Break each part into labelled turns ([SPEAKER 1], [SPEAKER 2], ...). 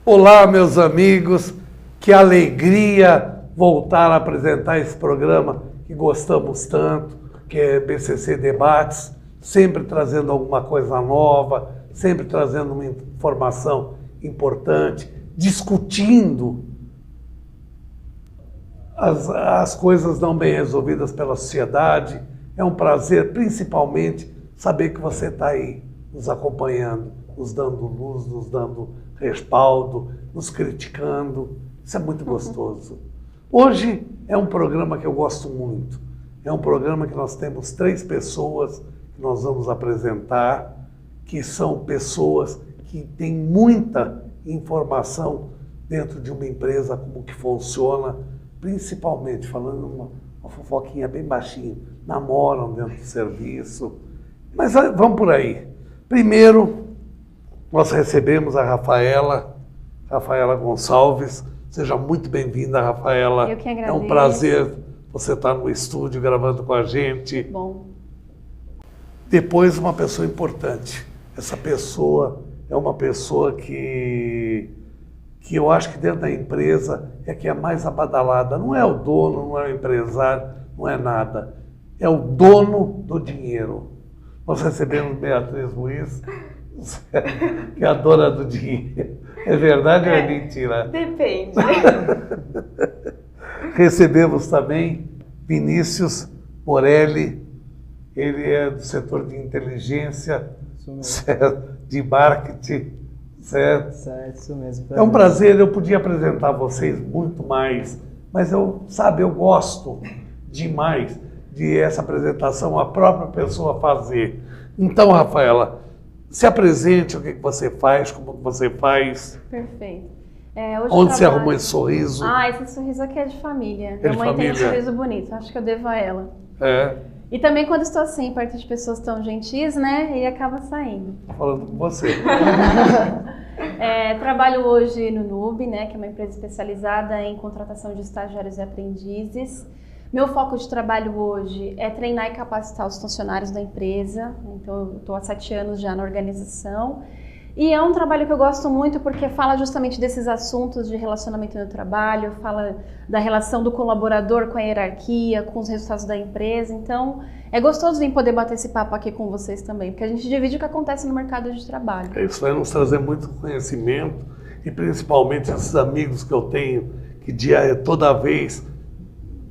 [SPEAKER 1] Olá, meus amigos, que alegria voltar a apresentar esse programa que gostamos tanto, que é BCC Debates, sempre trazendo alguma coisa nova, sempre trazendo uma informação importante, discutindo as coisas não bem resolvidas pela sociedade. É um prazer, principalmente, saber que você está aí, nos acompanhando, nos dando luz, nos dando respaldo, nos criticando. Isso é muito gostoso. Hoje é um programa que eu gosto muito. É um programa que nós temos 3 pessoas que nós vamos apresentar, que são pessoas que têm muita informação dentro de uma empresa, como que funciona, principalmente, falando uma fofoquinha bem baixinho, namoram dentro do serviço. Mas vamos por aí. Primeiro, nós recebemos a Rafaela Gonçalves. Seja muito bem-vinda, Rafaela.
[SPEAKER 2] Eu que agradeço.
[SPEAKER 1] É um prazer você estar no estúdio gravando com a gente.
[SPEAKER 2] Bom.
[SPEAKER 1] Depois, uma pessoa importante. Essa pessoa é uma pessoa que eu acho que dentro da empresa é que é mais abadalada. Não é o dono, não é o empresário, não é nada. É o dono do dinheiro. Nós recebemos Beatriz Ruiz, que é a dona do dinheiro. É verdade ou é mentira?
[SPEAKER 2] Depende.
[SPEAKER 1] Recebemos também Vinícius Morelli. Ele é do setor de inteligência, certo? De marketing, certo?
[SPEAKER 3] Certo, isso mesmo.
[SPEAKER 1] É um prazer, eu podia apresentar vocês muito mais, mas eu gosto demais de essa apresentação, a própria pessoa fazer. Então, Rafaela, se apresente, o que você faz, como você faz.
[SPEAKER 2] Perfeito.
[SPEAKER 1] Onde você arrumou esse sorriso?
[SPEAKER 2] Esse sorriso aqui é de família.
[SPEAKER 1] É
[SPEAKER 2] Minha
[SPEAKER 1] de
[SPEAKER 2] mãe tem um
[SPEAKER 1] família.
[SPEAKER 2] sorriso bonito, acho que eu devo a ela.
[SPEAKER 1] É,
[SPEAKER 2] E também quando estou assim, perto de pessoas tão gentis, né, ele acaba saindo.
[SPEAKER 1] falando com você.
[SPEAKER 2] Trabalho hoje no NUB, né, que é uma empresa especializada em contratação de estagiários e aprendizes. Meu foco de trabalho hoje é treinar e capacitar os funcionários da empresa. Então, eu estou há 7 anos já na organização. E é um trabalho que eu gosto muito porque fala justamente desses assuntos de relacionamento no trabalho, fala da relação do colaborador com a hierarquia, com os resultados da empresa. Então, é gostoso vir poder bater esse papo aqui com vocês também, porque a gente divide o que acontece no mercado de trabalho.
[SPEAKER 1] Isso vai nos trazer muito conhecimento e principalmente esses amigos que eu tenho que toda vez,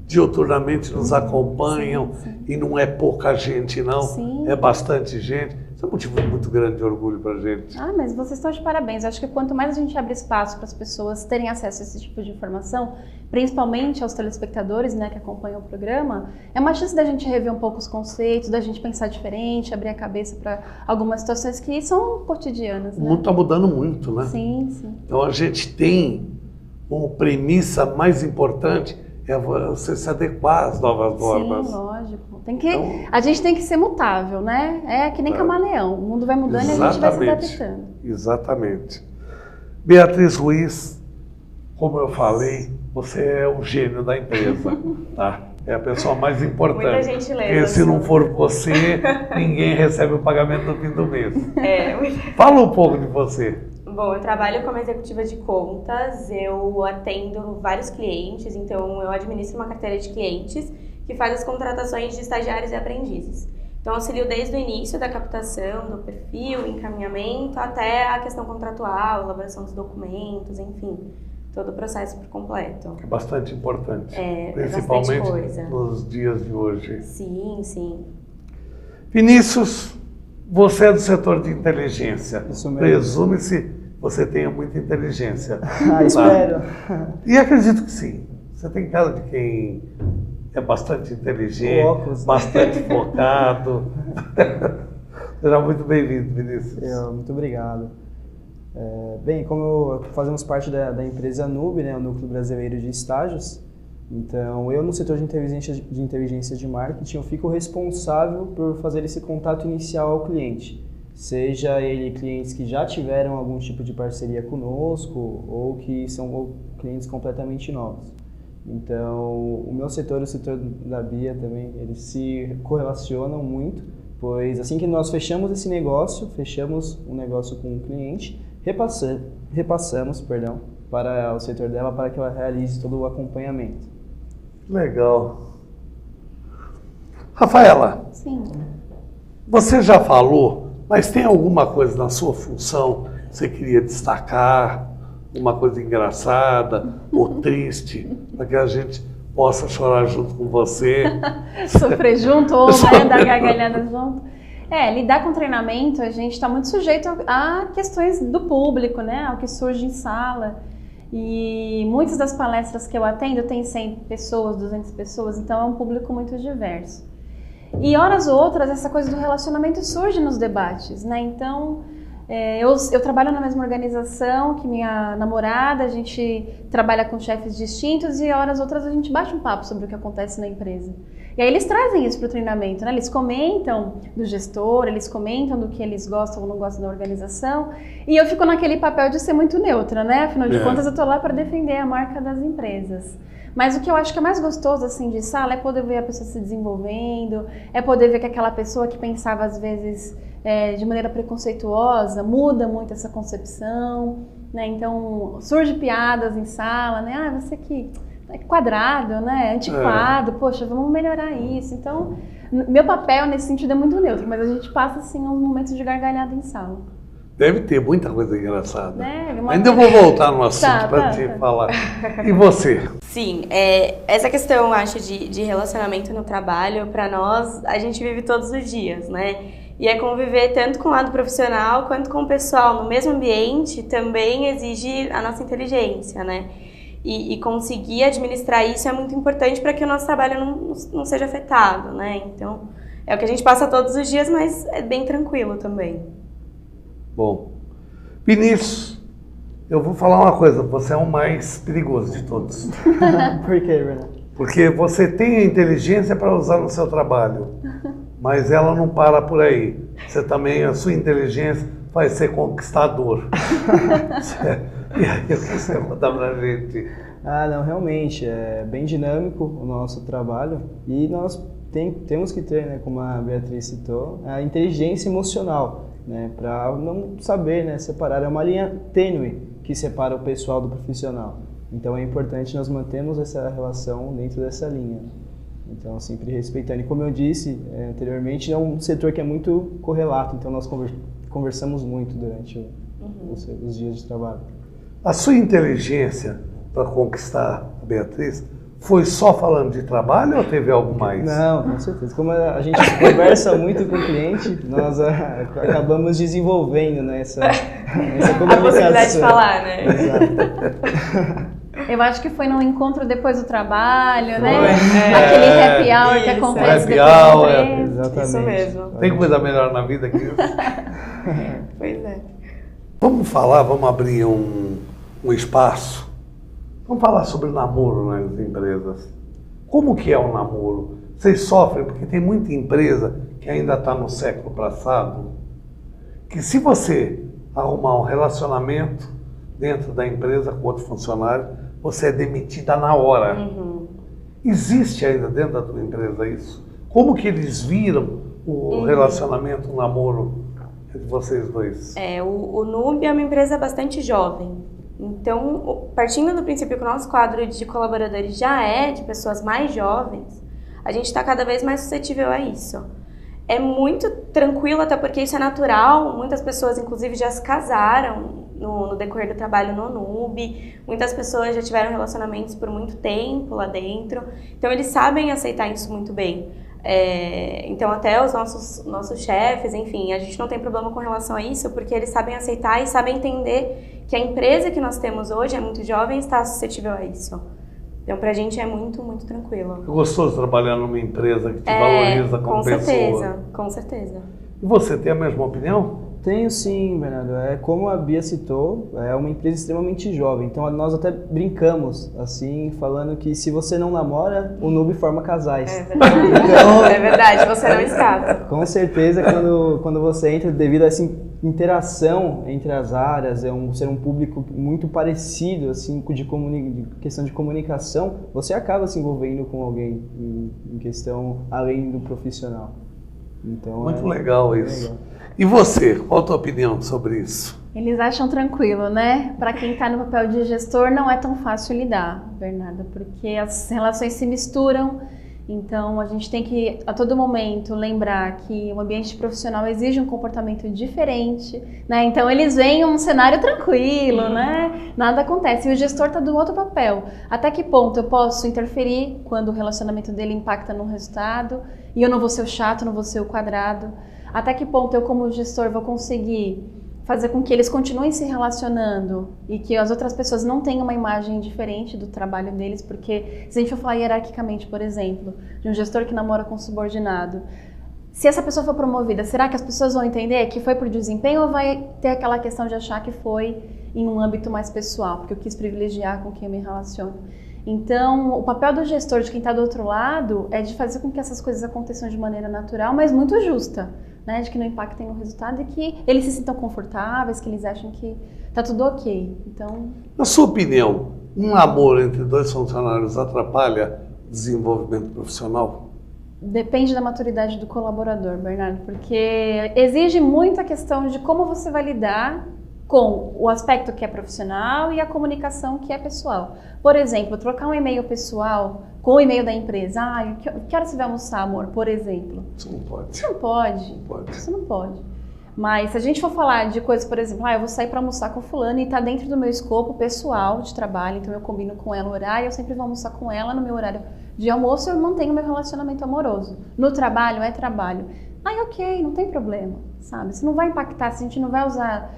[SPEAKER 1] diuturnamente nos acompanham.
[SPEAKER 2] Sim.
[SPEAKER 1] E não é pouca gente, não.
[SPEAKER 2] Sim.
[SPEAKER 1] É bastante gente. Isso é um motivo muito grande de orgulho para a gente.
[SPEAKER 2] Mas vocês estão de parabéns. Eu acho que quanto mais a gente abre espaço para as pessoas terem acesso a esse tipo de informação, principalmente aos telespectadores, né, que acompanham o programa, é uma chance da gente rever um pouco os conceitos, da gente pensar diferente, abrir a cabeça para algumas situações que são cotidianas.
[SPEAKER 1] O
[SPEAKER 2] Né?
[SPEAKER 1] mundo está mudando muito, né?
[SPEAKER 2] Sim, sim.
[SPEAKER 1] Então a gente tem como premissa mais importante é você se adequar às novas normas.
[SPEAKER 2] Sim, lógico. A gente tem que ser mutável, né? É que nem camaleão. O mundo vai mudando e a gente vai se adaptando.
[SPEAKER 1] Exatamente. Beatriz Ruiz, como eu falei, você é o gênio da empresa, tá? É a pessoa mais importante.
[SPEAKER 4] Muita gentileza.
[SPEAKER 1] Porque se não for você, ninguém recebe o pagamento no fim do mês.
[SPEAKER 4] Muito...
[SPEAKER 1] Fala um pouco de você.
[SPEAKER 4] Bom, eu trabalho como executiva de contas, eu atendo vários clientes, então eu administro uma carteira de clientes que faz as contratações de estagiários e aprendizes. Então, auxilio desde o início da captação, do perfil, encaminhamento, até a questão contratual, elaboração dos documentos, enfim, todo o processo por completo.
[SPEAKER 1] É bastante importante,
[SPEAKER 4] principalmente
[SPEAKER 1] principalmente
[SPEAKER 4] coisa.
[SPEAKER 1] nos dias de hoje.
[SPEAKER 4] Sim, sim.
[SPEAKER 1] Vinícius, você é do setor de inteligência.
[SPEAKER 3] Isso mesmo.
[SPEAKER 1] Presume-se você tenha muita inteligência.
[SPEAKER 3] Espero.
[SPEAKER 1] E acredito que sim. Você tem cara de quem é bastante inteligente,
[SPEAKER 3] Óculos, né?
[SPEAKER 1] bastante focado. Seja muito bem-vindo, Vinícius.
[SPEAKER 3] Muito obrigado. Bem, como fazemos parte da empresa NUB, né, o Núcleo Brasileiro de Estágios, então eu no setor de inteligência de marketing eu fico responsável por fazer esse contato inicial ao cliente. Seja ele clientes que já tiveram algum tipo de parceria conosco ou que são clientes completamente novos. Então, o meu setor e o setor da Bia também, eles se correlacionam muito, pois assim que nós fechamos esse negócio, fechamos um negócio com um cliente, repassamos, para o setor dela para que ela realize todo o acompanhamento.
[SPEAKER 1] Legal. Rafaela,
[SPEAKER 2] Sim.
[SPEAKER 1] você já falou, mas tem alguma coisa na sua função que você queria destacar? Uma coisa engraçada ou triste, para que a gente possa chorar junto com você?
[SPEAKER 2] Sofrer junto ou né, dar gargalhada junto. Lidar com treinamento, a gente está muito sujeito a questões do público, né? Ao que surge em sala. E muitas das palestras que eu atendo tem 100 pessoas, 200 pessoas, então é um público muito diverso. E horas ou outras, essa coisa do relacionamento surge nos debates, né? Então, eu trabalho na mesma organização que minha namorada, a gente trabalha com chefes distintos e horas outras a gente bate um papo sobre o que acontece na empresa. E aí eles trazem isso para o treinamento, né? Eles comentam do gestor, eles comentam do que eles gostam ou não gostam da organização. E eu fico naquele papel de ser muito neutra, né? Afinal de contas, eu estou lá para defender a marca das empresas. Mas o que eu acho que é mais gostoso assim de sala é poder ver a pessoa se desenvolvendo, é poder ver que aquela pessoa que pensava às vezes de maneira preconceituosa muda muito essa concepção, né? Então surge piadas em sala, né? Ah, você que é quadrado, né? Antiquado, poxa, vamos melhorar isso. Então, meu papel nesse sentido é muito neutro, mas a gente passa assim uns momentos de gargalhada em sala.
[SPEAKER 1] Deve ter muita coisa engraçada.
[SPEAKER 2] Né?
[SPEAKER 1] Ainda vou voltar no assunto para te falar. E você?
[SPEAKER 4] Sim, essa questão, acho, de relacionamento no trabalho, para nós, a gente vive todos os dias, né? E é conviver tanto com o lado profissional quanto com o pessoal no mesmo ambiente também exige a nossa inteligência, né? E conseguir administrar isso é muito importante para que o nosso trabalho não seja afetado, né? Então, é o que a gente passa todos os dias, mas é bem tranquilo também.
[SPEAKER 1] Bom, Vinícius, eu vou falar uma coisa, você é o mais perigoso de todos.
[SPEAKER 3] Por quê, Renan?
[SPEAKER 1] Porque você tem a inteligência para usar no seu trabalho, mas ela não para por aí. Você também, a sua inteligência vai ser conquistador. E aí, o que você vai contar pra gente?
[SPEAKER 3] Não, realmente, é bem dinâmico o nosso trabalho e nós temos que ter, né, como a Beatriz citou, a inteligência emocional, né, para não saber, né, separar. É uma linha tênue que separa o pessoal do profissional. Então é importante nós mantermos essa relação dentro dessa linha. Então, sempre respeitando. E como eu disse anteriormente, é um setor que é muito correlato, então nós conversamos muito durante os dias de trabalho.
[SPEAKER 1] A sua inteligência para conquistar a Beatriz foi só falando de trabalho ou teve algo mais?
[SPEAKER 3] Não, com certeza. Como a gente conversa muito com o cliente, nós acabamos desenvolvendo, né, essa comunicação.
[SPEAKER 4] A possibilidade de falar, né?
[SPEAKER 3] Exato.
[SPEAKER 2] Eu acho que foi num encontro depois do trabalho, né? Aquele happy hour que acontece depois do treino.
[SPEAKER 3] Exatamente.
[SPEAKER 4] Isso mesmo.
[SPEAKER 1] Tem coisa melhor na vida que isso?
[SPEAKER 4] Pois é.
[SPEAKER 1] Vamos abrir um espaço. Vamos falar sobre namoro nas empresas. Como que é o namoro? Vocês sofrem, porque tem muita empresa que ainda está no século passado, que se você arrumar um relacionamento dentro da empresa com outro funcionário, você é demitida na hora. Existe ainda dentro da tua empresa isso? Como que eles viram o relacionamento, o namoro entre vocês dois?
[SPEAKER 4] O Nube é uma empresa bastante jovem. Então, partindo do princípio que o nosso quadro de colaboradores já é de pessoas mais jovens, a gente está cada vez mais suscetível a isso. É muito tranquilo, até porque isso é natural. Muitas pessoas, inclusive, já se casaram no decorrer do trabalho no Nube. Muitas pessoas já tiveram relacionamentos por muito tempo lá dentro. Então, eles sabem aceitar isso muito bem. Então, até os nossos chefes, enfim, a gente não tem problema com relação a isso, porque eles sabem aceitar e sabem entender que a empresa que nós temos hoje é muito jovem e está suscetível a isso. Então, pra gente é muito, muito tranquilo.
[SPEAKER 1] É gostoso trabalhar numa empresa que te valoriza como pessoa.
[SPEAKER 4] Com certeza, com certeza.
[SPEAKER 1] E você tem a mesma opinião?
[SPEAKER 3] Tenho sim, Bernardo. Como a Bia citou, é uma empresa extremamente jovem. Então nós até brincamos, assim, falando que se você não namora, o Nube forma casais.
[SPEAKER 4] É verdade. Então, é verdade, você não escapa.
[SPEAKER 3] Com certeza, quando você entra, devido a essa interação entre as áreas, ser um público muito parecido, assim, de questão de comunicação, você acaba se envolvendo com alguém em questão além do profissional. Então,
[SPEAKER 1] muito legal isso.
[SPEAKER 3] Legal.
[SPEAKER 1] E você, qual a tua opinião sobre isso?
[SPEAKER 2] Eles acham tranquilo, né? Para quem está no papel de gestor não é tão fácil lidar, Bernardo, porque as relações se misturam. Então, a gente tem que, a todo momento, lembrar que o ambiente profissional exige um comportamento diferente, né? Então, eles veem um cenário tranquilo, né? Nada acontece. E o gestor está do outro papel. Até que ponto eu posso interferir quando o relacionamento dele impacta no resultado e eu não vou ser o chato, não vou ser o quadrado? Até que ponto eu, como gestor, vou conseguir fazer com que eles continuem se relacionando e que as outras pessoas não tenham uma imagem diferente do trabalho deles, porque se a gente for falar hierarquicamente, por exemplo, de um gestor que namora com um subordinado, se essa pessoa for promovida, será que as pessoas vão entender que foi por desempenho ou vai ter aquela questão de achar que foi em um âmbito mais pessoal, porque eu quis privilegiar com quem eu me relaciono? Então, o papel do gestor, de quem está do outro lado, é de fazer com que essas coisas aconteçam de maneira natural, mas muito justa, né? De que não impactem no resultado e que eles se sintam confortáveis, que eles acham que está tudo ok. Então,
[SPEAKER 1] na sua opinião, um namoro entre dois funcionários atrapalha o desenvolvimento profissional?
[SPEAKER 2] depende da maturidade do colaborador, Bernardo, porque exige muito a questão de como você vai lidar com o aspecto que é profissional e a comunicação que é pessoal. Por exemplo, trocar um e-mail pessoal com o e-mail da empresa. Ah, que hora você vai almoçar, amor? Por exemplo.
[SPEAKER 1] Isso não pode.
[SPEAKER 2] Isso não pode.
[SPEAKER 1] Não pode.
[SPEAKER 2] Isso não pode. Mas se a gente for falar de coisas, por exemplo, eu vou sair para almoçar com fulano e está dentro do meu escopo pessoal de trabalho, então eu combino com ela o horário, eu sempre vou almoçar com ela no meu horário de almoço, eu mantenho meu relacionamento amoroso. No trabalho, é trabalho. Aí, ok, não tem problema, sabe? Isso não vai impactar, se a gente não vai usar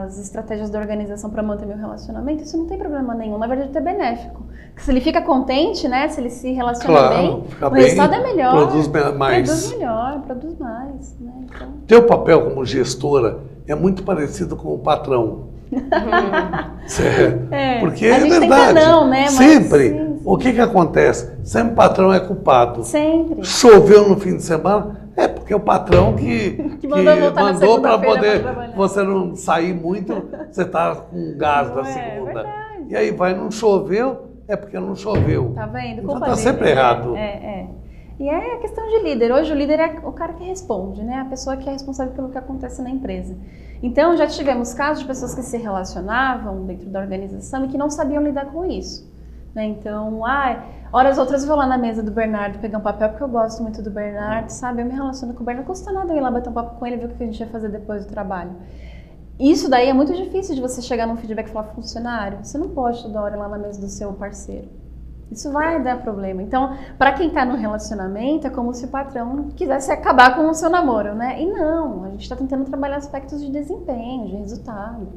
[SPEAKER 2] as estratégias da organização para manter meu relacionamento, isso não tem problema nenhum. Na verdade, é benéfico. Porque se ele fica contente, né? Se ele se relaciona bem, o resultado é melhor.
[SPEAKER 1] Produz mais.
[SPEAKER 2] Produz melhor, produz mais. Né? Então...
[SPEAKER 1] Teu papel como gestora é muito parecido com o patrão. Porque
[SPEAKER 2] a gente
[SPEAKER 1] é verdade.
[SPEAKER 2] Tenta não, né? Mas,
[SPEAKER 1] sempre.
[SPEAKER 2] Sim.
[SPEAKER 1] O que acontece? Sempre o patrão é culpado.
[SPEAKER 2] Sempre.
[SPEAKER 1] Choveu no fim de semana, é porque o patrão que mandou para poder você não sair muito, você está com gás da segunda. E aí não choveu, é porque não choveu.
[SPEAKER 2] Tá vendo?
[SPEAKER 1] Então está sempre errado.
[SPEAKER 2] E é a questão de líder. Hoje o líder é o cara que responde, né? A pessoa que é responsável pelo que acontece na empresa. Então já tivemos casos de pessoas que se relacionavam dentro da organização e que não sabiam lidar com isso. Né? Então, horas outras eu vou lá na mesa do Bernardo pegar um papel, porque eu gosto muito do Bernardo, sabe? Eu me relaciono com o Bernardo, não custa nada eu ir lá bater um papo com ele e ver o que a gente vai fazer depois do trabalho. Isso daí é muito difícil de você chegar num feedback e falar, funcionário, você não pode toda hora ir lá na mesa do seu parceiro. Isso vai dar problema. Então, para quem está no relacionamento, é como se o patrão quisesse acabar com o seu namoro, né? E não, a gente está tentando trabalhar aspectos de desempenho, de resultado.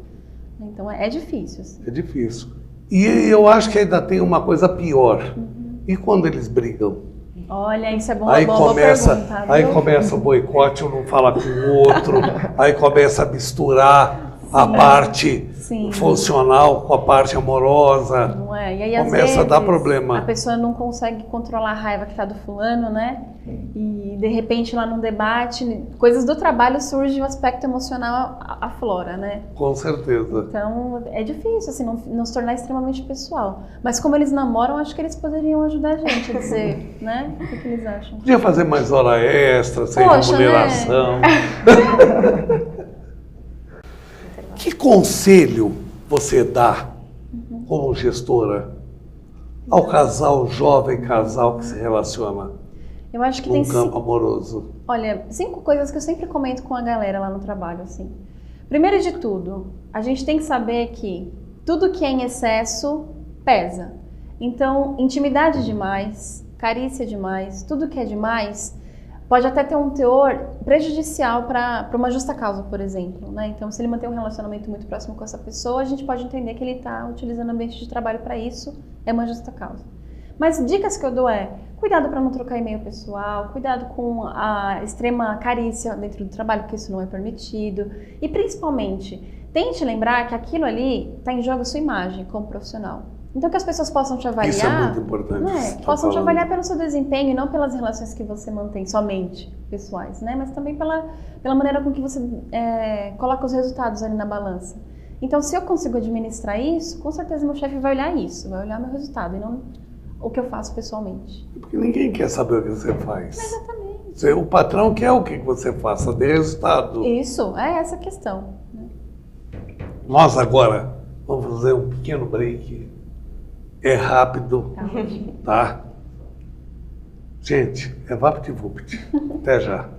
[SPEAKER 2] Então, é difícil. Assim.
[SPEAKER 1] É difícil. E eu acho que ainda tem uma coisa pior. E quando eles brigam?
[SPEAKER 2] Olha, isso é bom,
[SPEAKER 1] aí
[SPEAKER 2] boa pergunta.
[SPEAKER 1] Aí começa o boicote, um não fala com o outro, aí começa a misturar a parte funcional com a parte amorosa.
[SPEAKER 2] Não é? E aí,
[SPEAKER 1] começa a dar problema.
[SPEAKER 2] A pessoa não consegue controlar a raiva que está do fulano, né? E de repente lá num debate, coisas do trabalho surge, o aspecto emocional aflora, né?
[SPEAKER 1] Com certeza.
[SPEAKER 2] Então é difícil assim, não se tornar extremamente pessoal. Mas como eles namoram, acho que eles poderiam ajudar a gente a dizer, né? O que eles acham?
[SPEAKER 1] Podia fazer mais hora extra, sem remuneração. Né? Que conselho você dá como gestora ao casal, jovem casal que se relaciona
[SPEAKER 2] eu acho que
[SPEAKER 1] num campo amoroso?
[SPEAKER 2] Olha, 5 coisas que eu sempre comento com a galera lá no trabalho, assim. Primeiro de tudo, a gente tem que saber que tudo que é em excesso pesa. Então, intimidade demais, carícia demais, tudo que é demais pode até ter um teor prejudicial para uma justa causa, por exemplo. Né? Então, se ele manter um relacionamento muito próximo com essa pessoa, a gente pode entender que ele está utilizando o ambiente de trabalho para isso, é uma justa causa. Mas dicas que eu dou cuidado para não trocar e-mail pessoal, cuidado com a extrema carícia dentro do trabalho, porque isso não é permitido. E principalmente, tente lembrar que aquilo ali está em jogo a sua imagem como profissional. Então que as pessoas possam te avaliar.
[SPEAKER 1] Isso é muito importante.
[SPEAKER 2] Né? Possam te avaliar pelo seu desempenho e não pelas relações que você mantém somente pessoais, né? Mas também pela maneira com que você coloca os resultados ali na balança. Então se eu consigo administrar isso, com certeza meu chefe vai olhar isso, vai olhar meu resultado e não o que eu faço pessoalmente.
[SPEAKER 1] Porque ninguém quer saber o que você faz.
[SPEAKER 2] Exatamente.
[SPEAKER 1] O patrão quer o que você faça, dê resultado.
[SPEAKER 2] Isso, é essa a questão.
[SPEAKER 1] Nós agora vamos fazer um pequeno break. É rápido, tá? Gente, é VaptVupt. Até já.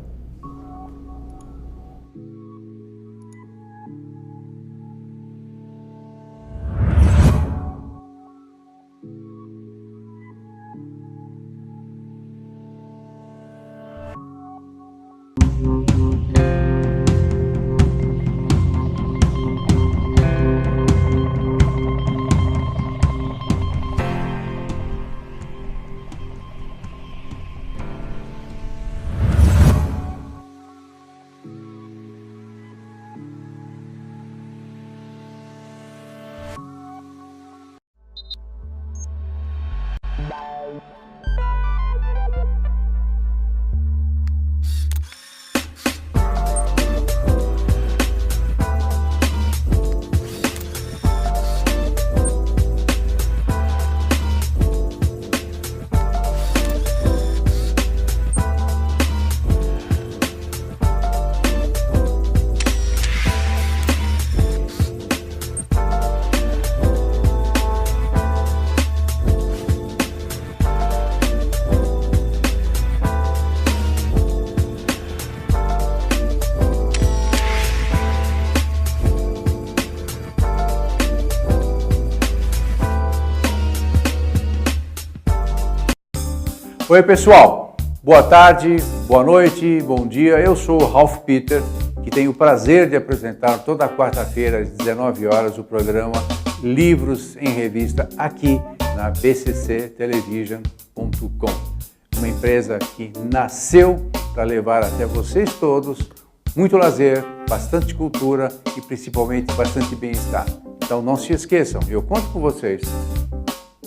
[SPEAKER 5] Oi pessoal, boa tarde, boa noite, bom dia. Eu sou o Ralph Peter, que tenho o prazer de apresentar toda quarta-feira às 19 horas o programa Livros em Revista aqui na bcctelevision.com. Uma empresa que nasceu para levar até vocês todos muito lazer, bastante cultura e principalmente bastante bem-estar. Então não se esqueçam, eu conto com vocês.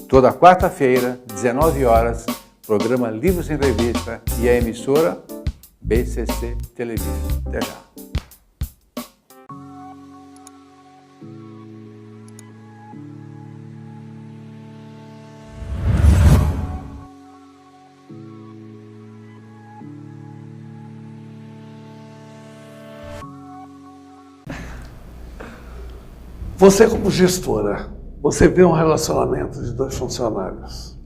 [SPEAKER 5] Toda quarta-feira, 19 horas, programa Livros em Revista e a emissora BCC Television. Até já.
[SPEAKER 1] Você como gestora, você vê um relacionamento de dois funcionários.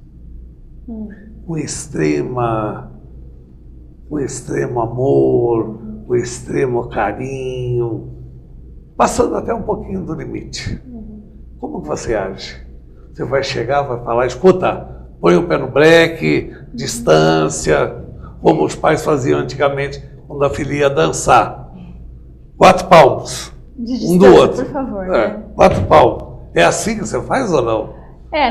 [SPEAKER 1] Um extremo amor, um extremo carinho, passando até um pouquinho do limite. Como que você age? Você vai chegar, vai falar, escuta, põe o pé no breque, distância, como os pais faziam antigamente quando a filha ia dançar. 4 palmos, um do outro.
[SPEAKER 2] Por favor.
[SPEAKER 1] É, 4 palmos. É assim que você faz ou não?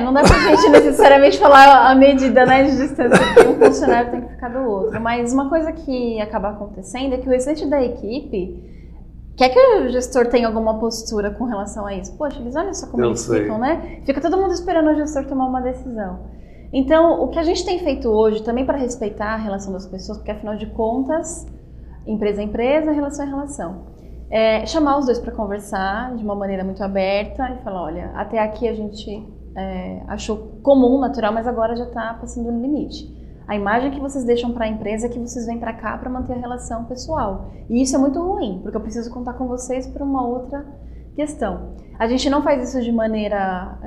[SPEAKER 2] Não dá pra gente necessariamente falar a medida, né, de distância que um funcionário tem que ficar do outro. Mas uma coisa que acaba acontecendo é que o restante da equipe quer que o gestor tenha alguma postura com relação a isso. Poxa, eles olham só como eles ficam, né? Fica todo mundo esperando o gestor tomar uma decisão. Então, o que a gente tem feito hoje, também para respeitar a relação das pessoas, porque afinal de contas, empresa é empresa, relação é relação. É chamar os dois para conversar de uma maneira muito aberta e falar, olha, até aqui a gente achou comum, natural, mas agora já está passando do limite. A imagem que vocês deixam para a empresa é que vocês vêm para cá para manter a relação pessoal. E isso é muito ruim, porque eu preciso contar com vocês por uma outra questão. A gente não faz isso de maneira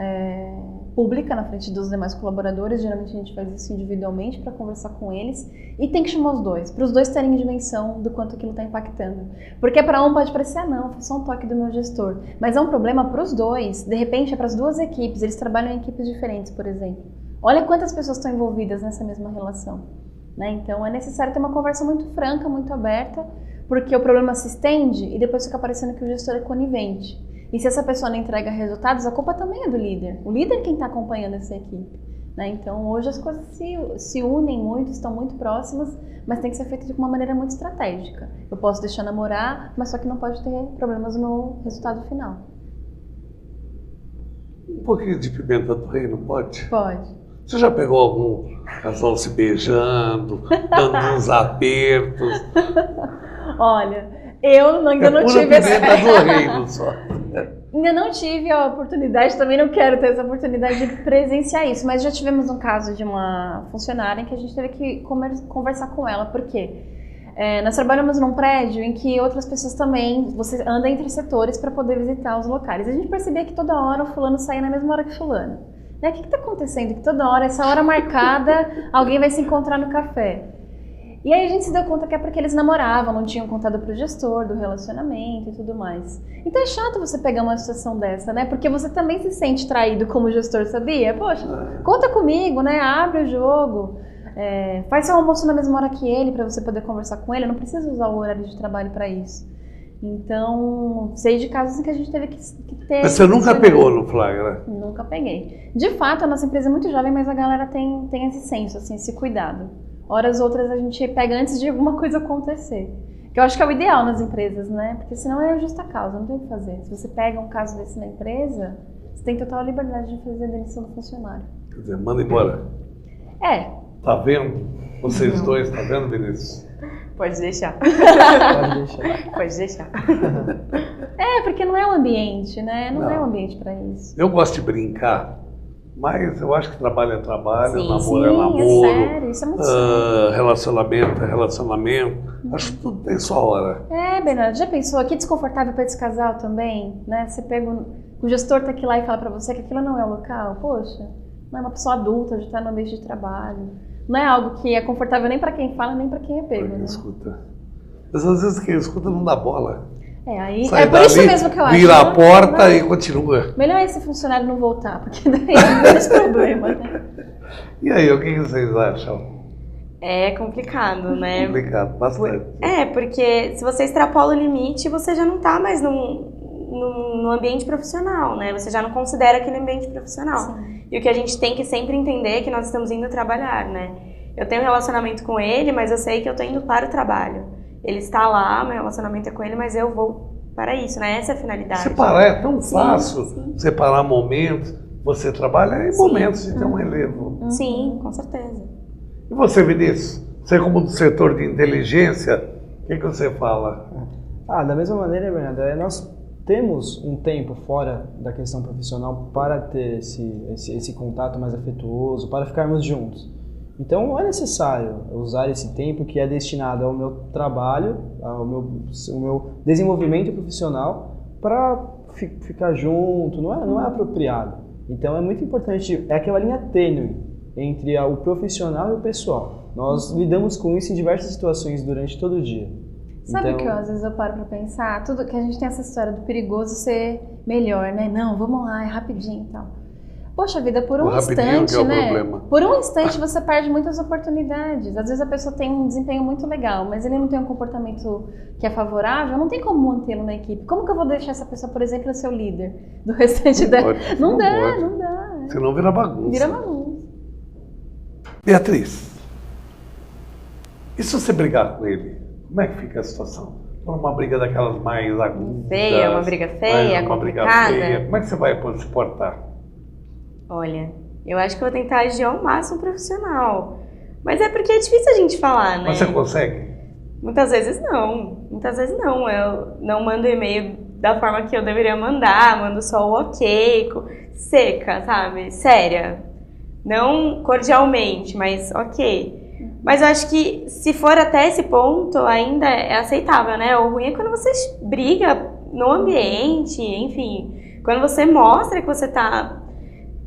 [SPEAKER 2] pública na frente dos demais colaboradores, geralmente a gente faz isso individualmente para conversar com eles e tem que chamar os dois, para os dois terem dimensão do quanto aquilo está impactando. Porque para um pode parecer, não, foi só um toque do meu gestor, mas é um problema para os dois, de repente é para as duas equipes, eles trabalham em equipes diferentes, por exemplo. Olha quantas pessoas estão envolvidas nessa mesma relação, né? Então é necessário ter uma conversa muito franca, muito aberta, porque o problema se estende e depois fica parecendo que o gestor é conivente. E se essa pessoa não entrega resultados, a culpa também é do líder. O líder é quem está acompanhando essa equipe, né? Então hoje as coisas se unem muito, estão muito próximas, mas tem que ser feito de uma maneira muito estratégica. Eu posso deixar namorar, mas só que não pode ter problemas no resultado final.
[SPEAKER 1] Um pouquinho de pimenta do reino, pode?
[SPEAKER 2] Pode.
[SPEAKER 1] Você já pegou algum casal se beijando, dando uns apertos?
[SPEAKER 2] Olha, eu ainda não tive
[SPEAKER 1] essa... pimenta do reino só.
[SPEAKER 2] Ainda não tive a oportunidade, também não quero ter essa oportunidade de presenciar isso, mas já tivemos um caso de uma funcionária em que a gente teve que conversar com ela, por quê? Nós trabalhamos num prédio em que outras pessoas também, você anda entre setores para poder visitar os locais. A gente percebia que toda hora o fulano saía na mesma hora que fulano. O que está acontecendo? Que toda hora, essa hora marcada, alguém vai se encontrar no café. E aí a gente se deu conta que é porque eles namoravam, não tinham contado pro gestor do relacionamento e tudo mais. Então é chato você pegar uma situação dessa, né? Porque você também se sente traído como gestor, sabia? Poxa, conta comigo, né? Abre o jogo, faz seu almoço na mesma hora que ele para você poder conversar com ele. Não precisa usar o horário de trabalho para isso. Então, sei de casos em que a gente teve que ter...
[SPEAKER 1] Mas você nunca pegou no flagra?
[SPEAKER 2] Nunca peguei. De fato, a nossa empresa é muito jovem, mas a galera tem esse senso, assim, esse cuidado. Horas outras a gente pega antes de alguma coisa acontecer. Que eu acho que é o ideal nas empresas, né? Porque senão é justa causa, não tem o que fazer. Se você pega um caso desse na empresa, você tem total liberdade de fazer a demissão do funcionário.
[SPEAKER 1] Quer dizer, manda embora. Tá vendo? Vocês dois, tá vendo, Vinícius?
[SPEAKER 4] Pode deixar.
[SPEAKER 3] Pode deixar.
[SPEAKER 4] Pode deixar.
[SPEAKER 2] Porque não é o ambiente, né? Não é o ambiente para isso.
[SPEAKER 1] Eu gosto de brincar, mas eu acho que trabalho é trabalho,
[SPEAKER 4] Sim,
[SPEAKER 1] namoro é
[SPEAKER 2] sim,
[SPEAKER 1] namoro,
[SPEAKER 2] é sério, isso é muito sério.
[SPEAKER 1] relacionamento é relacionamento. Acho que tudo tem sua hora.
[SPEAKER 2] Bernardo, já pensou? Que desconfortável para esse casal também, né? Você pega o gestor tá aqui lá e fala para você que aquilo não é o local. Poxa, não é uma pessoa adulta de estar no ambiente de trabalho. Não é algo que é confortável nem para quem fala, nem para quem é pego,
[SPEAKER 1] Quem
[SPEAKER 2] né?
[SPEAKER 1] escuta. Mas às vezes quem escuta não dá bola.
[SPEAKER 2] Aí,
[SPEAKER 1] Sai
[SPEAKER 2] por isso
[SPEAKER 1] dali,
[SPEAKER 2] mesmo que eu acho.
[SPEAKER 1] vira a porta
[SPEAKER 2] né?
[SPEAKER 1] e continua.
[SPEAKER 2] Melhor esse funcionário não voltar, porque daí é menos problema, né?
[SPEAKER 1] E aí, o que vocês acham?
[SPEAKER 4] É complicado, né?
[SPEAKER 1] Complicado, bastante.
[SPEAKER 4] Porque se você extrapola o limite, você já não tá mais no ambiente profissional, né? Você já não considera aquele ambiente profissional.
[SPEAKER 2] Sim.
[SPEAKER 4] E o que a gente tem que sempre entender é que nós estamos indo trabalhar, né? Eu tenho um relacionamento com ele, mas eu sei que eu tô indo para o trabalho. Ele está lá, meu relacionamento é com ele, mas eu vou para isso, né? Essa é a finalidade.
[SPEAKER 1] Separar é tão fácil,
[SPEAKER 4] sim.
[SPEAKER 1] separar momentos. Você trabalha em momentos de ter um relevo.
[SPEAKER 4] Sim, com certeza.
[SPEAKER 1] E você, Vinícius? Você como do setor de inteligência, o que você fala?
[SPEAKER 3] Da mesma maneira, Bernardo, nós temos um tempo fora da questão profissional para ter esse contato mais afetuoso, para ficarmos juntos. Então é necessário usar esse tempo que é destinado ao meu trabalho, ao meu desenvolvimento profissional, para ficar junto, não é apropriado. Então é muito importante, é aquela linha tênue entre o profissional e o pessoal. Nós lidamos com isso em diversas situações durante todo o dia.
[SPEAKER 2] Sabe o que às vezes eu paro pra pensar? Tudo que a gente tem essa história do perigoso ser melhor, né? Não, vamos lá, é rapidinho e tal. Poxa vida, por um instante,
[SPEAKER 1] que é o
[SPEAKER 2] né?
[SPEAKER 1] problema.
[SPEAKER 2] Por um instante você perde muitas oportunidades. Às vezes a pessoa tem um desempenho muito legal, mas ele não tem um comportamento que é favorável, não tem como mantê-lo na equipe. Como que eu vou deixar essa pessoa, por exemplo, ser o líder do restante dela? Não dá.
[SPEAKER 1] Senão vira bagunça.
[SPEAKER 2] Vira bagunça.
[SPEAKER 1] Beatriz, e se você brigar com ele? Como é que fica a situação? Uma briga daquelas mais agudas.
[SPEAKER 4] Feia, uma briga feia,
[SPEAKER 1] uma briga
[SPEAKER 4] complicada.
[SPEAKER 1] feia. Como é que você vai se portar?
[SPEAKER 4] Olha, eu acho que eu vou tentar agir ao máximo profissional. Mas é porque é difícil a gente falar, né?
[SPEAKER 1] Mas você consegue?
[SPEAKER 4] Muitas vezes não. Eu não mando e-mail da forma que eu deveria mandar, mando só o ok, seca, sabe? Séria. Não cordialmente, mas ok. Mas eu acho que se for até esse ponto, ainda é aceitável, né? O ruim é quando você briga no ambiente, enfim. Quando você mostra que você tá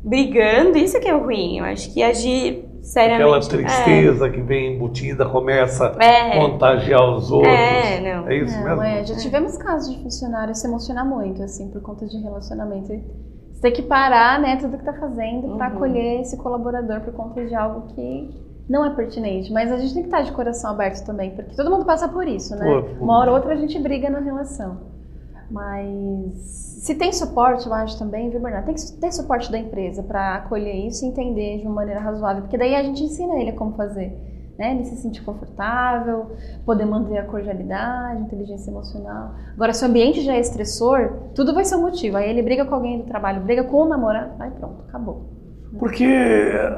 [SPEAKER 4] brigando, isso que é o ruim. Eu acho que agir seriamente...
[SPEAKER 1] Aquela tristeza que vem embutida, começa a contagiar os outros.
[SPEAKER 4] Não.
[SPEAKER 1] É isso mesmo?
[SPEAKER 2] Já tivemos casos de funcionário se emocionar muito, assim, por conta de relacionamento. Você tem que parar, né, tudo que tá fazendo para acolher esse colaborador por conta de algo que não é pertinente. Mas a gente tem que estar de coração aberto também, porque todo mundo passa por isso, né? Uma hora ou outra a gente briga na relação. Mas se tem suporte, eu acho também, viu, Bernardo? Tem que ter suporte da empresa para acolher isso e entender de uma maneira razoável, porque daí a gente ensina ele como fazer, né? Ele se sentir confortável, poder manter a cordialidade, inteligência emocional. Agora, se o ambiente já é estressor, tudo vai ser um motivo. Aí ele briga com alguém do trabalho, briga com o namorado, aí pronto, acabou.
[SPEAKER 1] Porque